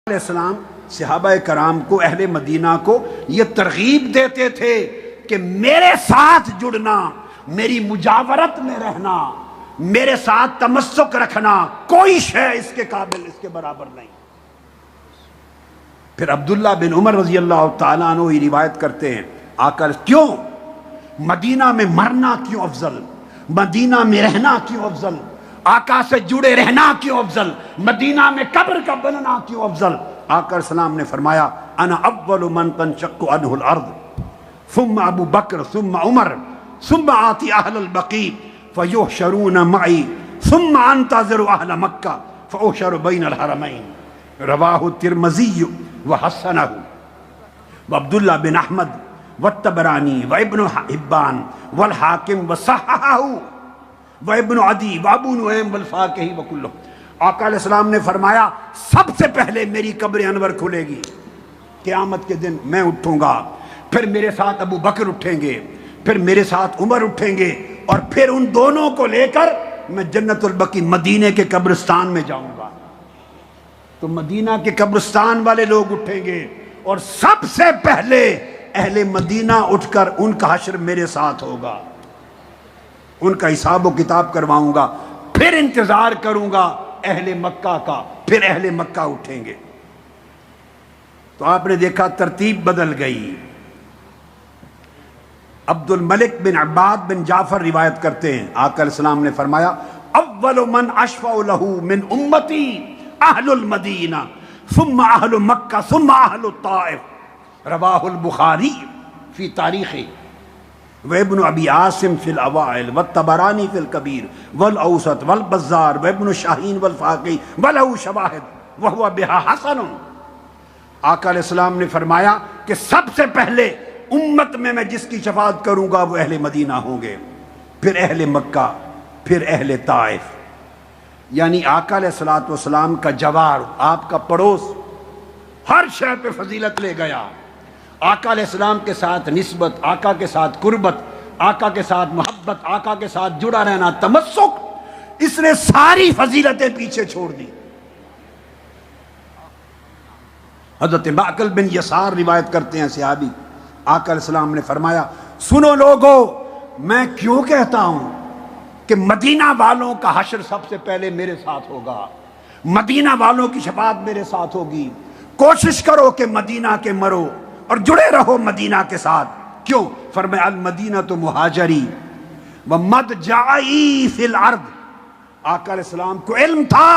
علیہ السلام صحابہ کرام کو، اہل مدینہ کو یہ ترغیب دیتے تھے کہ میرے ساتھ جڑنا، میری مجاورت میں رہنا، میرے ساتھ تمسک رکھنا، کوئی شے اس کے قابل، اس کے برابر نہیں۔ پھر عبداللہ بن عمر رضی اللہ تعالیٰ عنہ یہ روایت کرتے ہیں، آقا کیوں مدینہ میں مرنا کیوں افضل، مدینہ میں رہنا کیوں افضل، آقا سے جڑے رہنا کیوں افضل، مدینہ میں قبر کا بننا کیوں افضل؟ آقا السلام نے فرمایا انا اول من تنشق عنہ الارض ثم ابو بکر ثم عمر ثم آتی اہل البقیع فیحشرون معی ثم انتظر اہل مکہ فاحشر بین الحرمین، رواہ الترمذی وحسنہ وعبداللہ بن احمد والطبرانی وابن حبان والحاکم وصححہ وابن عدی وابو نعیم والفاکہی وکلہ۔ آقا علیہ السلام نے فرمایا سب سے پہلے میری قبر انور کھلے گی، قیامت کے دن میں اٹھوں گا، پھر میرے ساتھ ابو بکر اٹھیں گے، پھر میرے ساتھ عمر اٹھیں گے، اور پھر ان دونوں کو لے کر میں جنت البقیع مدینے کے قبرستان میں جاؤں گا۔ تو مدینہ کے قبرستان والے لوگ اٹھیں گے اور سب سے پہلے اہل مدینہ اٹھ کر ان کا حشر میرے ساتھ ہوگا، ان کا حساب و کتاب کرواؤں گا، پھر انتظار کروں گا اہل مکہ کا، پھر اہل مکہ اٹھیں گے۔ تو آپ نے دیکھا ترتیب بدل گئی۔ عبد الملک بن عباد بن جعفر روایت کرتے ہیں، آقا علیہ السلام نے فرمایا اول من اشفع له من امتی اہل المدینہ ثم اہل مکہ ثم اہل الطائف، رواہ البخاری فی تاریخہ وابن ابی عاصم فی الاوائل والطبرانی فی الکبیر والاوسط والبزار وابن شاہین والفاقی ولہ شواہد وہو بہا حسن۔ آقا علیہ السلام نے فرمایا کہ سب سے پہلے امت میں جس کی شفاعت کروں گا وہ اہل مدینہ ہوں گے، پھر اہل مکہ، پھر اہل طائف۔ یعنی آقا علیہ السلام کا جوار، آپ کا پڑوس، ہر شے پہ فضیلت لے گیا۔ آقا علیہ السلام کے ساتھ نسبت، آقا کے ساتھ قربت، آقا کے ساتھ محبت، آقا کے ساتھ جڑا رہنا، تمسک، اس نے ساری فضیلتیں پیچھے چھوڑ دی۔ حضرت معقل بن یسار روایت کرتے ہیں صحابی، آقا علیہ السلام نے فرمایا سنو لوگو، میں کیوں کہتا ہوں کہ مدینہ والوں کا حشر سب سے پہلے میرے ساتھ ہوگا، مدینہ والوں کی شفاعت میرے ساتھ ہوگی۔ کوشش کرو کہ مدینہ کے مرو اور جڑے رہو مدینہ کے ساتھ۔ کیوں؟ فرمایا المدینہ تو مہاجری ومدجعی فی الارض۔ آقا علیہ السلام کو علم تھا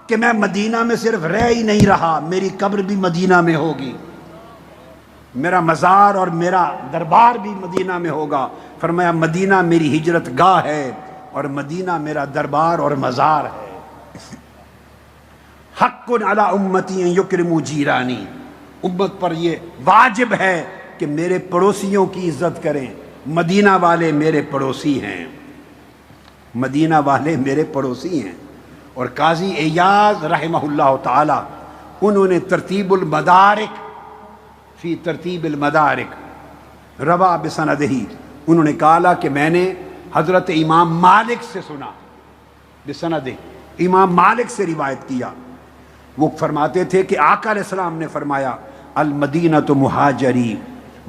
کہ میں مدینہ میں صرف رہ ہی نہیں رہا، میری قبر بھی مدینہ میں ہوگی، میرا مزار اور میرا دربار بھی مدینہ میں ہوگا۔ فرمایا مدینہ میری ہجرت گاہ ہے اور مدینہ میرا دربار اور مزار ہے۔ حق علی امتی ان یکرموا جیرانی، امت پر یہ واجب ہے کہ میرے پڑوسیوں کی عزت کریں، مدینہ والے میرے پڑوسی ہیں، مدینہ والے میرے پڑوسی ہیں۔ اور قاضی ایاز رحمہ اللہ تعالی، انہوں نے ترتیب المدارک فی ترتیب المدارک روا بسندہ، انہوں نے کہا کہ میں نے حضرت امام مالک سے سنا، بسندہ، امام مالک سے روایت کیا، وہ فرماتے تھے کہ آقا علیہ السلام نے فرمایا المدینۃ مہاجری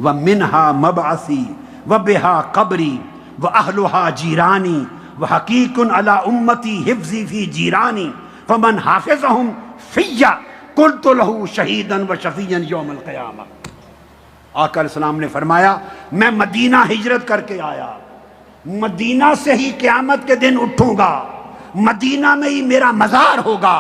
ومنہا مبعثی وبہا قبری واہلہا جیرانی وحقیق علی امتی حفظی فی جیرانی فمن حافظہم فی قلت لہ شہیدا وشفیعا یوم القیامہ۔ آقا علیہ السلام نے فرمایا میں مدینہ ہجرت کر کے آیا، مدینہ سے ہی قیامت کے دن اٹھوں گا، مدینہ میں ہی میرا مزار ہوگا،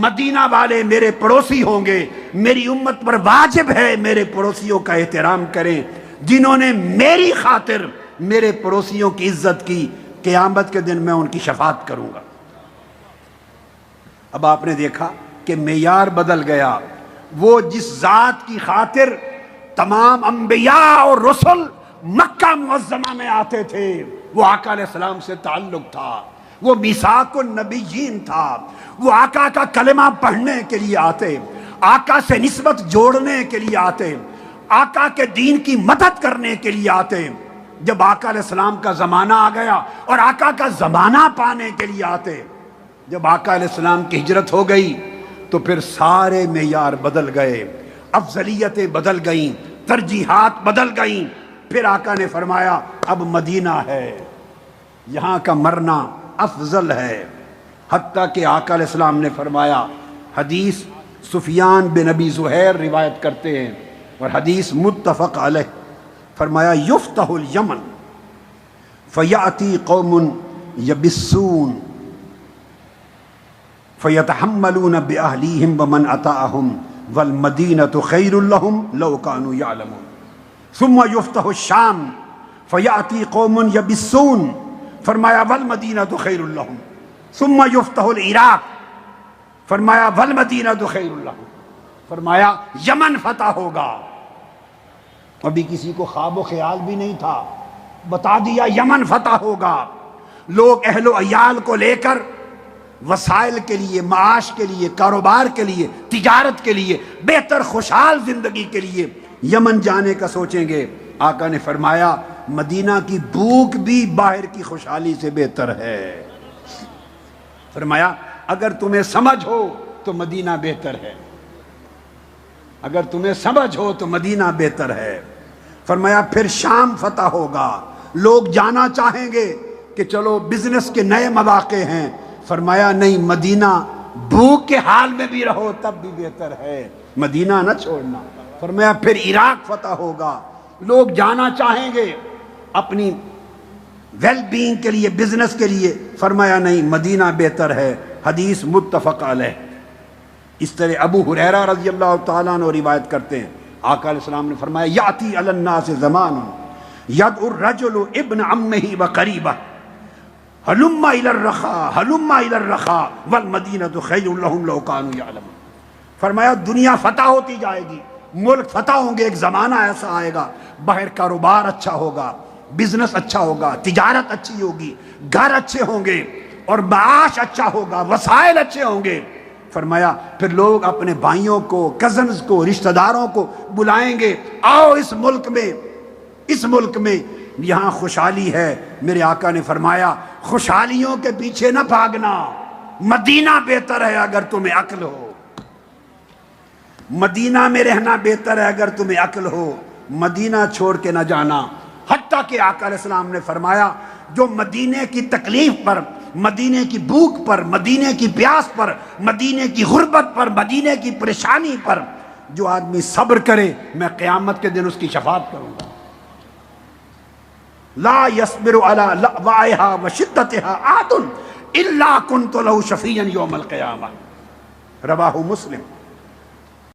مدینہ والے میرے پڑوسی ہوں گے، میری امت پر واجب ہے میرے پڑوسیوں کا احترام کریں، جنہوں نے میری خاطر میرے پڑوسیوں کی عزت کی، قیامت کے دن میں ان کی شفاعت کروں گا۔ اب آپ نے دیکھا کہ معیار بدل گیا، وہ جس ذات کی خاطر تمام انبیاء اور رسل مکہ معظمہ میں آتے تھے، وہ آقا علیہ السلام سے تعلق تھا، وہ میثاق النبیین تھا، وہ آقا کا کلمہ پڑھنے کے لیے آتے، آقا سے نسبت جوڑنے کے لیے آتے، آقا کے دین کی مدد کرنے کے لیے آتے۔ جب آقا علیہ السلام کا زمانہ آ گیا اور آقا کا زمانہ پانے کے لیے آتے، جب آقا علیہ السلام کی ہجرت ہو گئی تو پھر سارے معیار بدل گئے، افضلیتیں بدل گئیں، ترجیحات بدل گئیں۔ پھر آقا نے فرمایا اب مدینہ ہے، یہاں کا مرنا افضل ہے۔ حتیٰ کہ آقا علیہ السلام نے فرمایا، حدیث سفیان بن ابی زہیر روایت کرتے ہیں اور حدیث متفق علیہ، فرمایا یفتح الیمن فیاتی قوم یبسون فیتحملون باہلیہم ومن اطاعہم والمدینۃ خیر لہم لو کانوا یعلمون ثم یفتح الشام فیاتی قوم یبسون، فرمایا والمدینۃ خیر لہم ثم یفتح العراق، فرمایا والمدینۃ خیر لہم، فرمایا یمن فتح ہوگا۔ ابھی کسی کو خواب و خیال بھی نہیں تھا، بتا دیا یمن فتح ہوگا۔ لوگ اہل و عیال کو لے کر وسائل کے لیے، معاش کے لیے، کاروبار کے لیے، تجارت کے لیے، بہتر خوشحال زندگی کے لیے یمن جانے کا سوچیں گے۔ آقا نے فرمایا مدینہ کی بھوک بھی باہر کی خوشحالی سے بہتر ہے۔ فرمایا اگر تمہیں سمجھ ہو تو مدینہ بہتر ہے، اگر تمہیں سمجھ ہو تو مدینہ بہتر ہے۔ فرمایا پھر شام فتح ہوگا، لوگ جانا چاہیں گے کہ چلو بزنس کے نئے مواقع ہیں، فرمایا نہیں، مدینہ بھوک کے حال میں بھی رہو تب بھی بہتر ہے، مدینہ نہ چھوڑنا۔ فرمایا پھر عراق فتح ہوگا، لوگ جانا چاہیں گے اپنی ویل بینگ کے لیے، بزنس کے لیے، فرمایا نہیں، مدینہ بہتر ہے۔ حدیث متفق علیہ۔ اس طرح ابو ہریرہ رضی اللہ تعالیٰ عنہ روایت کرتے ہیں، آقا علیہ السلام نے فرمایا یاتی علی الناس زمان یدعو الرجل ابن عمہ وقریبہ ہلم الی الرخاء ہلم الی الرخاء والمدینۃ خیر لہم لو کانوا یعلمون۔ فرمایا دنیا فتح ہوتی جائے گی، ملک فتح ہوں گے، ایک زمانہ ایسا آئے گا باہر کاروبار اچھا ہوگا، بزنس اچھا ہوگا، تجارت اچھی ہوگی، گھر اچھے ہوں گے اور معاش اچھا ہوگا، وسائل اچھے ہوں گے۔ فرمایا پھر لوگ اپنے بھائیوں کو، کزنز کو، رشتہ داروں کو بلائیں گے، آؤ اس ملک میں یہاں خوشحالی ہے۔ میرے آقا نے فرمایا خوشحالیوں کے پیچھے نہ بھاگنا، مدینہ بہتر ہے اگر تمہیں عقل ہو، مدینہ میں رہنا بہتر ہے اگر تمہیں عقل ہو، مدینہ چھوڑ کے نہ جانا۔ حتیٰ کہ آقا علیہ السلام نے فرمایا جو مدینے کی تکلیف پر، مدینے کی بھوک پر، مدینے کی پیاس پر، مدینے کی غربت پر، مدینے کی پریشانی پر جو آدمی صبر کرے، میں قیامت کے دن اس کی شفاعت کروں گا۔ لا يصبر على لأوائها وشدتها أحد إلا كنت له شفيعا يوم القيامة، رواہ مسلم۔